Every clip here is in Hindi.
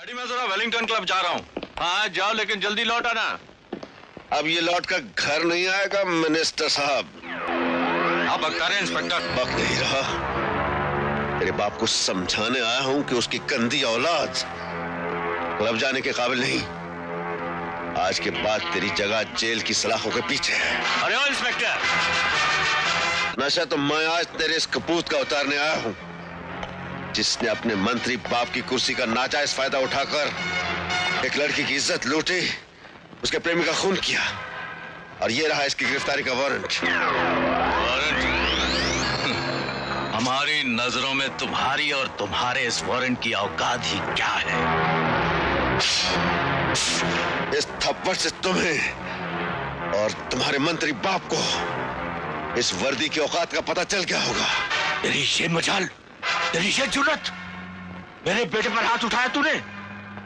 डैडी मैं जरा वेलिंगटन क्लब जा रहा हूँ। हाँ जाओ लेकिन जल्दी लौट आना। अब ये लौट कर घर नहीं आएगा मिनिस्टर साहब। आप बकता रहे इंस्पेक्टर। बक नहीं रहा, तेरे बाप को समझाने आया हूँ कि उसकी गंदी औलाद क्लब जाने के काबिल नहीं। आज के बाद तेरी जगह जेल की सलाखों के पीछे है। अरे ओ इंस्पेक्टर, नशा तो मैं आज तेरे इस कपूत का उतारने आया हूँ जिसने अपने मंत्री बाप की कुर्सी का नाजायज फायदा उठाकर एक लड़की की इज्जत लूटी, उसके प्रेमी का खून किया, और ये रहा इसकी गिरफ्तारी का वारंट। हमारी नजरों में तुम्हारी और तुम्हारे इस वारंट की औकात ही क्या है? इस थप्पड़ से तुम्हें और तुम्हारे मंत्री बाप को इस वर्दी की औकात का पता चल गया होगा। तेरी ये मजाल, तेरी ये जुर्रत, मेरे बेटे पर हाथ उठाया तूने,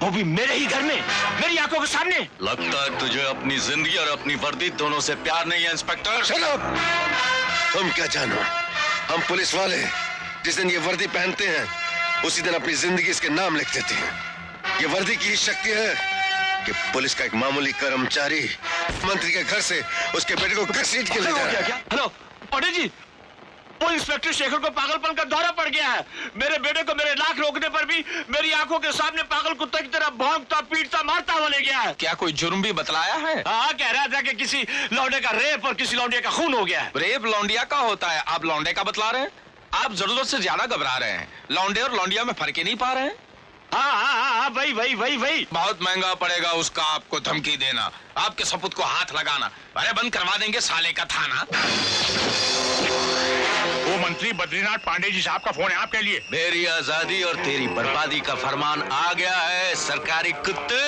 वो भी मेरे ही घर में, मेरी आंखों के सामने। लगता है तुझे अपनी जिंदगी और अपनी वर्दी दोनों से प्यार नहीं है इंस्पेक्टर। Shut up! तुम क्या जानो, हम पुलिस वाले जिस दिन ये वर्दी पहनते हैं उसी दिन अपनी जिंदगी इसके नाम लिख देते हैं। ये वर्दी की ही शक्ति है कि पुलिस का एक मामूली कर्मचारी मंत्री के घर से उसके बेटे को घसीट के ले जा रहा है। हेलो पंडित जी, वो इंस्पेक्टर शेखर को पागलपन का दौरा पड़ गया है। मेरे बेटे को मेरे नाक रोकने पर भी मेरी आंखों के सामने पागल कुत्ते की तरह भौंकता पीटता मारता हुआ ले गया है। क्या कोई जुर्म भी बतलाया है? हाँ, कह रहा था कि किसी लौंडे का रेप और किसी लौंडे का खून हो गया है। रेप लौंडिया का होता है, आप लौंडे का बतला रहे हैं? आप जरूरत से ज्यादा घबरा रहे हैं। लौंडे और लौंडिया में फर्क ही नहीं पा रहे हैं। हाँ, वही। बहुत महंगा पड़ेगा उसका आपको धमकी देना, आपके सपूत को हाथ लगाना। अरे बंद करवा देंगे साले का थाना। वो मंत्री बद्रीनाथ पांडे जी साहब का फोन है आपके लिए। मेरी आजादी और तेरी बर्बादी का फरमान आ गया है सरकारी कुत्ते।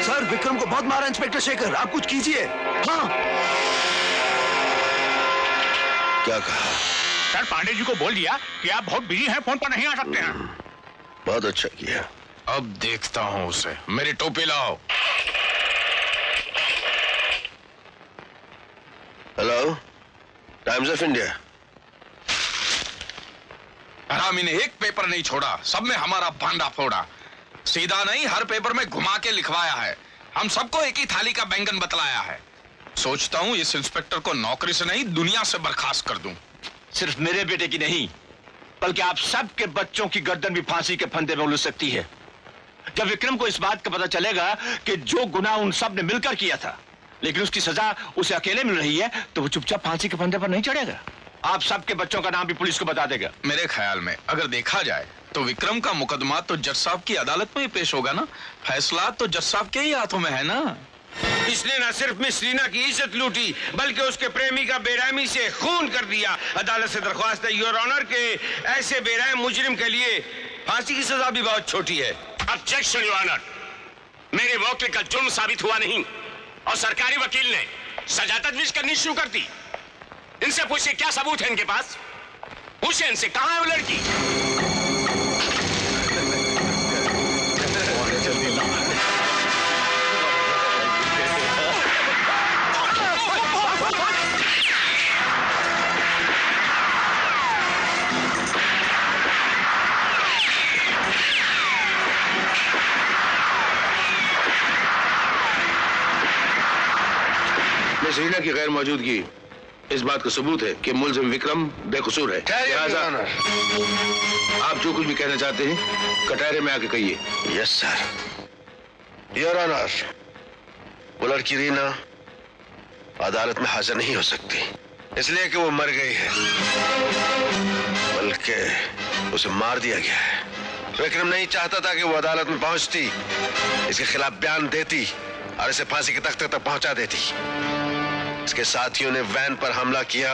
सर, विक्रम को बहुत मारा इंस्पेक्टर शेखर, आप कुछ कीजिए। हाँ। क्या कहा? सर पांडे जी को बोल दिया कि आप बहुत बिजी हैं, फोन पर नहीं आ सकते हैं। बहुत अच्छा किया। अब देखता हूँ उसे। मेरी टोपी लाओ। Hello, times of India. हरामी ने एक पेपर नहीं छोड़ा, सब में हमारा भांडा फोड़ा। सीधा नहीं, हर पेपर में घुमा के लिखवाया है। हम सबको एक ही थाली का बैंगन बतलाया है। सोचता हूँ इस इंस्पेक्टर को नौकरी से नहीं दुनिया से बर्खास्त कर दूं। सिर्फ मेरे बेटे की नहीं, बल्कि आप सबके बच्चों की गर्दन भी फांसी के फंदे में उलझ सकती है। जब विक्रम को इस बात का पता चलेगा कि जो गुनाह उन सब ने मिलकर किया था, लेकिन उसकी सजा उसे अकेले मिल रही है, तो वो चुपचाप फांसी के फंदे पर नहीं चढ़ेगा। आप सबके बच्चों का नाम भी पुलिस को बता देगा। मेरे ख्याल में अगर देखा जाए तो विक्रम का मुकदमा तो जज साहब की अदालत में ही पेश होगा ना। फैसला तो जज साहब के ही हाथों में है ना। इसने न सिर्फ मिस रीना की इज्जत लूटी बल्कि उसके प्रेमी का बेरहमी से खून कर दिया। अदालत से दरख्वास्त है योर ऑनर के ऐसे बेरहम मुजरिम के लिए फांसी की सजा भी बहुत छोटी है। ऑब्जेक्शन योर ऑनर, मेरे वकील का जुर्म साबित हुआ नहीं और सरकारी वकील ने सजा तजवीज करनी शुरू कर दी। इनसे पूछिए क्या सबूत है इनके पास। पूछिए इनसे कहां है वो लड़की। मिस रीना की गैर मौजूदगी इस बात का सबूत है कि मुलजिम विक्रम बेकसूर है। लिहाजा आप जो कुछ भी कहना चाहते हैं कटहरे में आके कहिए। Yes sir. योर ऑनर, वो लड़की रीना अदालत में हाजिर नहीं हो सकती इसलिए कि वो मर गई है, बल्कि उसे मार दिया गया है। विक्रम नहीं चाहता था कि वो अदालत में पहुंचती, इसके खिलाफ बयान देती और इसे फांसी के तख्ते तक पहुंचा देती। इसके साथियों ने वैन पर हमला किया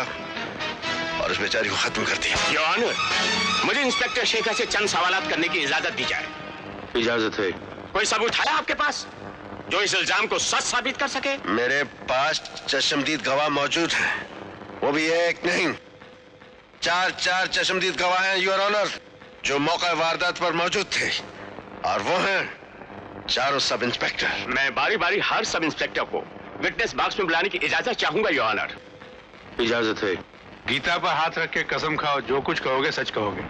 और उस बेचारी को खत्म कर दिया। योर ऑनर, मुझे इंस्पेक्टर शेखर से चंद सवालात करने की इजाजत दी जाए। इजाजत है। कोई सबूत है आपके पास जो इस इल्जाम को सच साबित कर सके? मेरे पास चश्मदीद गवाह मौजूद हैं, वो भी एक नहीं, चार चश्मदीद गवाह हैं योर ऑनर, जो मौका वारदात पर मौजूद थे, और वो हैं चारों सब इंस्पेक्टर। मैं बारी बारी हर सब इंस्पेक्टर को विटनेस बॉक्स में बुलाने की इजाजत चाहूंगा योर ऑनर। इजाजत है। गीता पर हाथ रख के कसम खाओ, जो कुछ कहोगे सच कहोगे।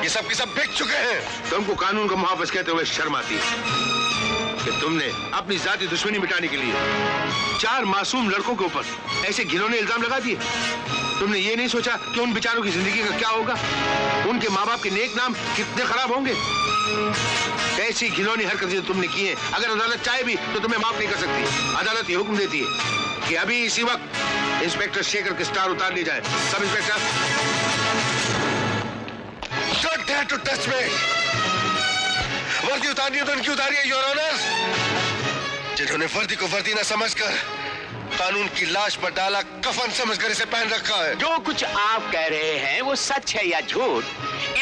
ये सब के सब बिक चुके हैं। तुमको कानून का मुहाफिज कहते हुए शर्म आती है कि तुमने अपनी जाती दुश्मनी मिटाने के लिए 4 मासूम लड़कों के ऊपर ऐसे घिनौने इल्जाम लगा दिए। तुमने ये नहीं सोचा कि उन बेचारों की जिंदगी का क्या होगा, उनके माँ बाप के नेक नाम कितने खराब होंगे। ऐसी घिनौनी हरकतें तुमने की हैं, अगर अदालत चाहे भी तो तुम्हें माफ नहीं कर सकती। अदालत ये हुक्म देती है कि अभी इसी वक्त इंस्पेक्टर शेखर के स्टार उतार ली जाए। Sub inspector, Don't dare to touch me! वर्दी उतारनी है तो उनकी उतारिए, योर ऑनर। जिन्होंने वर्दी को वर्दी न समझकर कानून की लाश पर डाला कफन समझकर इसे पहन रखा है। जो कुछ आप कह रहे हैं वो सच है या झूठ,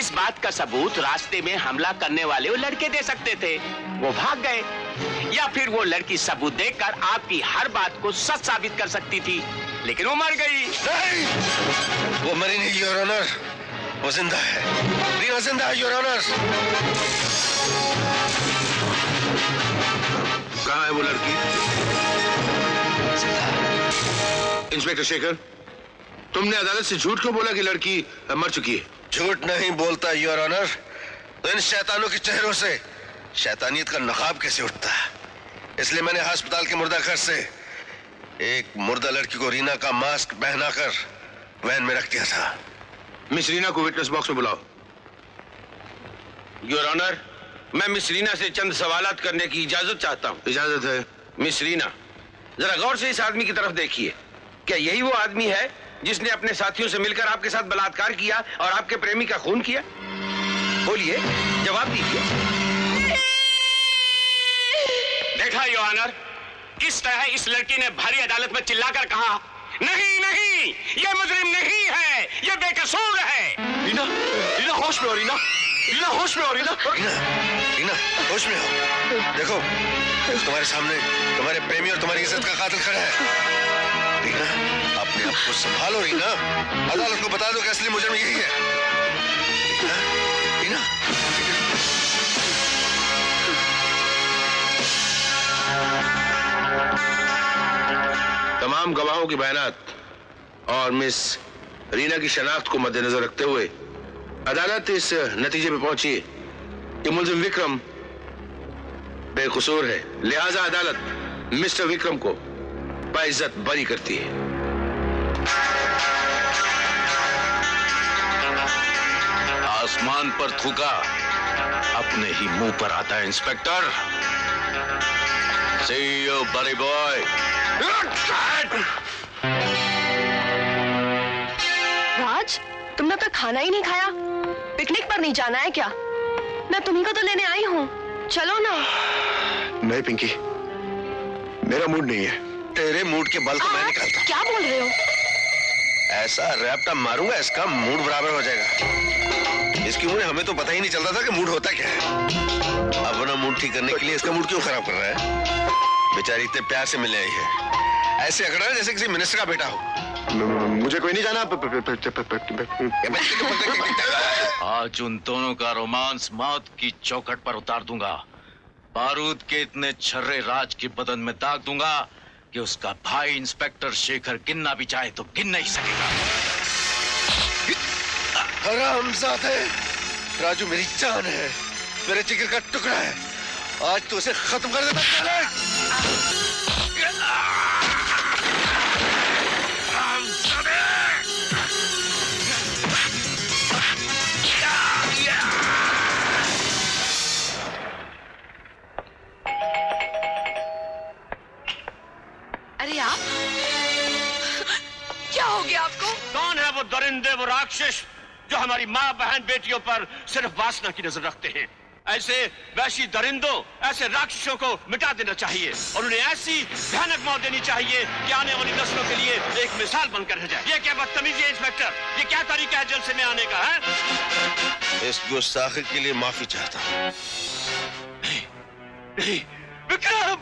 इस बात का सबूत रास्ते में हमला करने वाले वो लड़के दे सकते थे। वो भाग गए, या फिर वो लड़की सबूत देकर आपकी हर बात को सच साबित कर सकती थी, लेकिन वो मर गई। नहीं, वो मरी नहीं योर ऑनर, वो जिंदा है। रीना जिंदा है योर ऑनर। कहाँ है वो लड़की? इंस्पेक्टर शेखर, तुमने अदालत से झूठ क्यों बोला कि लड़की मर चुकी है? झूठ नहीं बोलता योर ऑनर, तो इन शैतानों के चेहरों से शैतानियत का नकाब कैसे उठता है। इसलिए मैंने अस्पताल के मुर्दा घर से एक मुर्दा लड़की को रीना का मास्क पहनाकर वैन में रख दिया था। मिस रीना को विटनेस बॉक्स में बुलाओ। योर ऑनर, मैं मिस रीना से चंद सवालात करने की इजाजत चाहता हूँ। इजाजत है। मिस रीना, जरा गौर से इस आदमी की तरफ देखिए। क्या यही वो आदमी है जिसने अपने साथियों से मिलकर आपके साथ बलात्कार किया और आपके प्रेमी का खून किया? बोलिए, जवाब दीजिए। देखा योर ऑनर, किस तरह इस लड़की ने भारी अदालत में चिल्लाकर कहा, नहीं नहीं, ये मुजरिम नहीं है, ये बेकसूर है। रीना, रीना होश में हो। रीना, रीना होश में हो। रीना, रीना, रीना होश में हो। देखो, तुम्हारे सामने तुम्हारे प्रेमी और तुम्हारी इज्जत का कातिल खड़ा है। रीना, अपने आप को संभालो। रीना, अदालत को बता दो कि असली मुजरिम यही है। रीना, रीना। तमाम गवाहों की बयानात और मिस रीना की शनाख्त को मद्देनजर रखते हुए अदालत इस नतीजे पे पहुंची कि मुलजिम विक्रम बेकसूर है। लिहाजा अदालत मिस्टर विक्रम को बाइज्जत बरी करती है। आसमान पर थूका अपने ही मुंह पर आता है inspector. See you, buddy boy. राज, तुमने तो खाना ही नहीं खाया। पिकनिक पर नहीं जाना है क्या? मैं तुम्ही को तो लेने आई हूँ, चलो ना। नहीं पिंकी, मेरा मूड नहीं है। तेरे मूड के बल को मैं निकालता हूँ। क्या बोल रहे हो? ऐसा रैप्टा मारूंगा इसका मूड बराबर हो जाएगा। इसकी उम्र हमें तो पता ही नहीं चलता था कि मूड होता क्या है। अपना मूड ठीक करने के लिए इसका मूड क्यों खराब कर रहा है? बेचारी इतने प्यार से मिलने आई है, ऐसे अकड़ रहा है जैसे किसी मिनिस्टर का बेटा हो। मुझे कोई नहीं जाना। आज उन दोनों का रोमांस मौत की चौखट पर उतार दूंगा। बारूद के इतने छर्रे राज के बदन में दाग दूंगा कि उसका भाई इंस्पेक्टर शेखर गिनना भी चाहे तो गिन नहीं सकेगा। हरामजादे, राजू मेरी जान है, मेरे जिगर का टुकड़ा है। आज तो उसे खत्म कर देता। अरे आप, क्या हो गया आपको? कौन है वो दरिंदे, वो राक्षस जो हमारी माँ बहन बेटियों पर सिर्फ वासना की नजर रखते हैं? ऐसे वैसी दरिंदों, ऐसे राक्षसों को मिटा देना चाहिए और उन्हें ऐसी भयानक मौत देनी चाहिए कि आने वाली नस्लों के लिए एक मिसाल बनकर रह जाए। ये क्या बदतमीजी है इंस्पेक्टर? ये क्या तरीका है जलसे में आने का है? इस गुस्ताखी के लिए माफी चाहता हूँ। नहीं, विक्रम,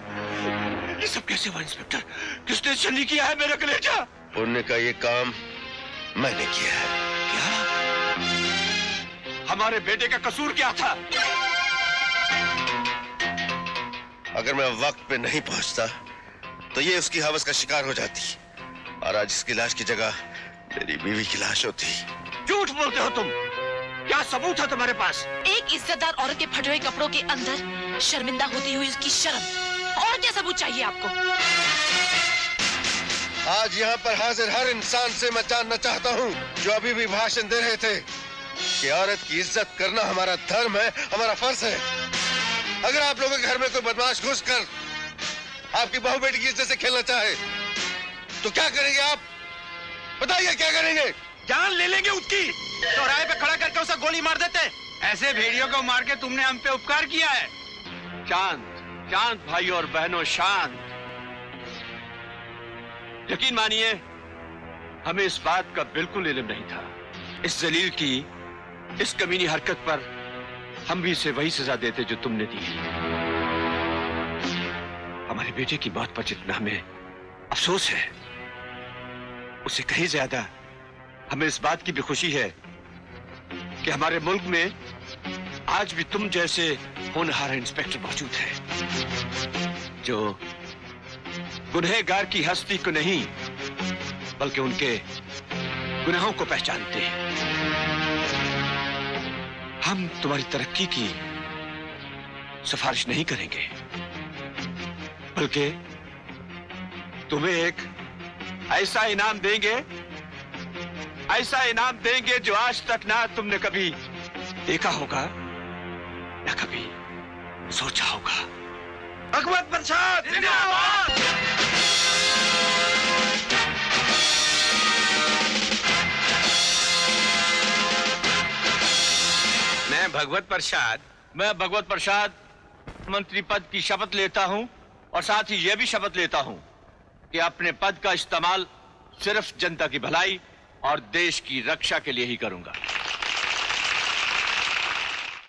ये सब कैसे हुआ इंस्पेक्टर? किसने चली किया है मेरा कलेजा? पुण्य का ये काम मैंने किया है। क्या? हमारे बेटे का कसूर क्या था? अगर मैं वक्त पे नहीं पहुंचता तो ये उसकी हवस का शिकार हो जाती और आज इसकी लाश की जगह मेरी बीवी की लाश होती। झूठ बोलते हो तुम। क्या सबूत है तुम्हारे पास? एक इज्जतदार औरत के फटे हुए कपड़ों के अंदर शर्मिंदा होती हुई उसकी शर्म। और क्या सबूत चाहिए आपको? आज यहाँ पर हाजिर हर इंसान से मैं जानना चाहता हूँ जो अभी भी भाषण दे रहे थे कि औरत की इज्जत करना हमारा धर्म है, हमारा फर्ज है। अगर आप लोगों के घर में कोई बदमाश घुसकर आपकी बहू बेटी की इज्जत से खेलना चाहे तो क्या करेंगे आप? बताइए क्या करेंगे? जान ले लेंगे उसकी। चौराहे पे खड़ा करके उसे गोली मार देते। ऐसे भेड़ियों को मार के तुमने हम पे उपकार किया है। शांत भाई और बहनों, शांत। यकीन मानिए हमें इस बात का बिल्कुल इल्म नहीं था। इस जलील की इस कमीनी हरकत पर हम भी इसे वही सजा देते जो तुमने दी। हमारे बेटे की मौत पर जितना हमें अफसोस है उससे कहीं ज्यादा हमें इस बात की भी खुशी है कि हमारे मुल्क में आज भी तुम जैसे होनहार इंस्पेक्टर मौजूद हैं जो गुनहगार की हस्ती को नहीं बल्कि उनके गुनाहों को पहचानते हैं। हम तुम्हारी तरक्की की सिफारिश नहीं करेंगे बल्कि तुम्हें एक ऐसा इनाम देंगे जो आज तक ना तुमने कभी देखा होगा ना कभी सोचा होगा। भगवत प्रसाद जिंदाबाद। मैं भगवत प्रसाद मंत्री पद की शपथ लेता हूं और साथ ही यह भी शपथ लेता हूं कि अपने पद का इस्तेमाल सिर्फ जनता की भलाई और देश की रक्षा के लिए ही करूंगा।